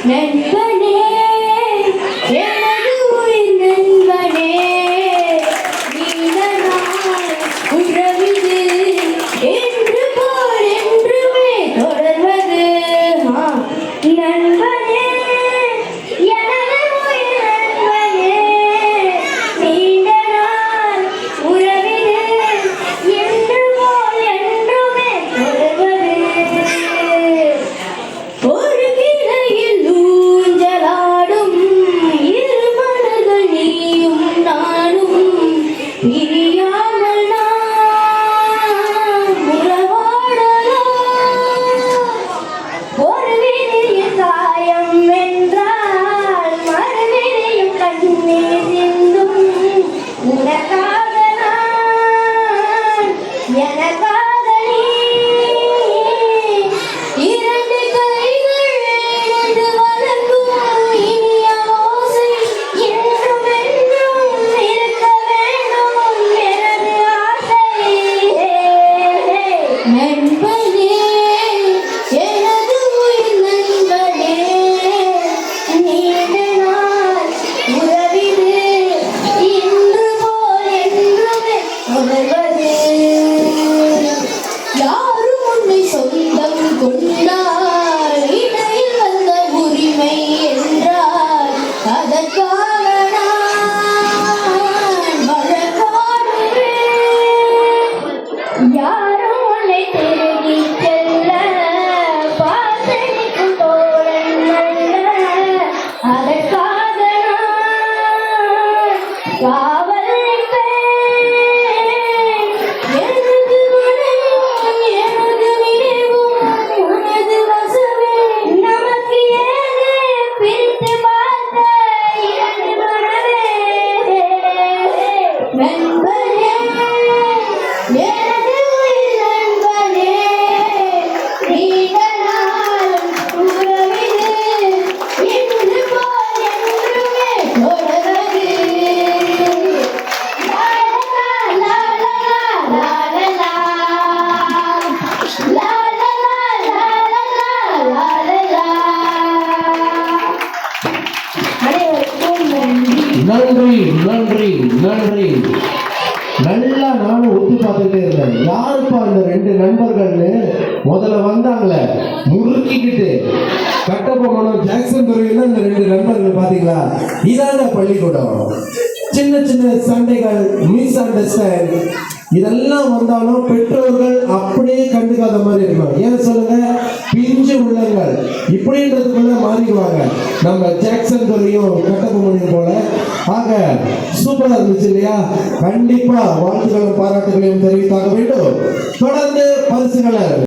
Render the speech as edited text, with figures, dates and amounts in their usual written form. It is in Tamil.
நண்பனே எனது உயிர் நண்பனே நீண்ட நாள் உறவிது என்று போல் என்றுமே தொடர்வது நண்பனே எனது உயிர் நண்பனே நீண்ட நாள் உறவிது என்று போல் என்றுமே தொடர்வது ஒரு கிளையில் ஊஞ்சலாடும் இரு மலர்கள் நீயும் நானும் பிரியாமல் நாம் உறவாடலாம் ஒரு விதியில் காயம் வென்றால் மறுவிதியும் கண்ணீர் சிந்தும் உனக்காக நான் எனக்காக நீ இரண்டு கைகள் இணைந்து வளர்க்கும் இனிய ஓசை என்றும் என்றும் இருக்க வேண்டும் எனது ஆசை நண்பனே எனது உயிர் நண்பனே நீண்ட நாள் உறவிது இன்று போல் என்றுமே தொடர்வது யாரும் உன்னை சொந்தம் கொண்டால் இடையில் வந்த உரிமை என்றால் அதற்காக நான் வழக்காடுவேன் யாரும் உன்னை திரும்பி செல்ல பாசனிக்கும் தோழன் அல்ல அதற்காக நான் காவல் நிற்பேன் எனது மனமும் எனது நினைவும் உனது வசமே நமக்கு ஏது பிரித்து பார்த்த இரண்டு மனமே நண்பனே எனது உயிர் நண்பனே நீண்ட நாள் உறவிது இன்று போல் என்றுமே தொடர்வது லா லா லா லா லா லா லா லா லா லா லா. அனைவருக்கும் நன்றி. நன்றி நன்றி நன்றி. நல்லா நானும் ஒத்து பார்த்துட்டே இருந்தேன். யாருப்பா இந்த ரெண்டு நண்பர்கள்னு முதல்ல வந்தாங்களே முறுக்கிக்கிட்டு கட்டபொம்மனும் ஜாக்சன் துறையில இந்த ரெண்டு நண்பர்கள் பாத்தீங்களா? இதாங்க பள்ளிக்கூடம். சின்ன சின்ன சண்டைகள், மிஸ் அண்டர்ஸ்டாண்ட் இதெல்லாம் வந்தாலும் பெற்றோர்கள் அப்படியே கண்டுக்காத மாதிரி இருக்கும். ஏன் சொல்லுங்க? பிஞ்சு உள்ளங்கள் இப்படின்றதுக்குள்ள மாறிடுவாங்க. நம்ம ஜாக்சன் துறையும் கட்டபொம்மனையும் போல. ஆக சூப்பரா இருந்துச்சு இல்லையா? கண்டிப்பா வாழ்த்துக்களும் பாராட்டுகளையும் தெரிவித்தாக வேண்டும். தொடர்ந்து பரிசுகளை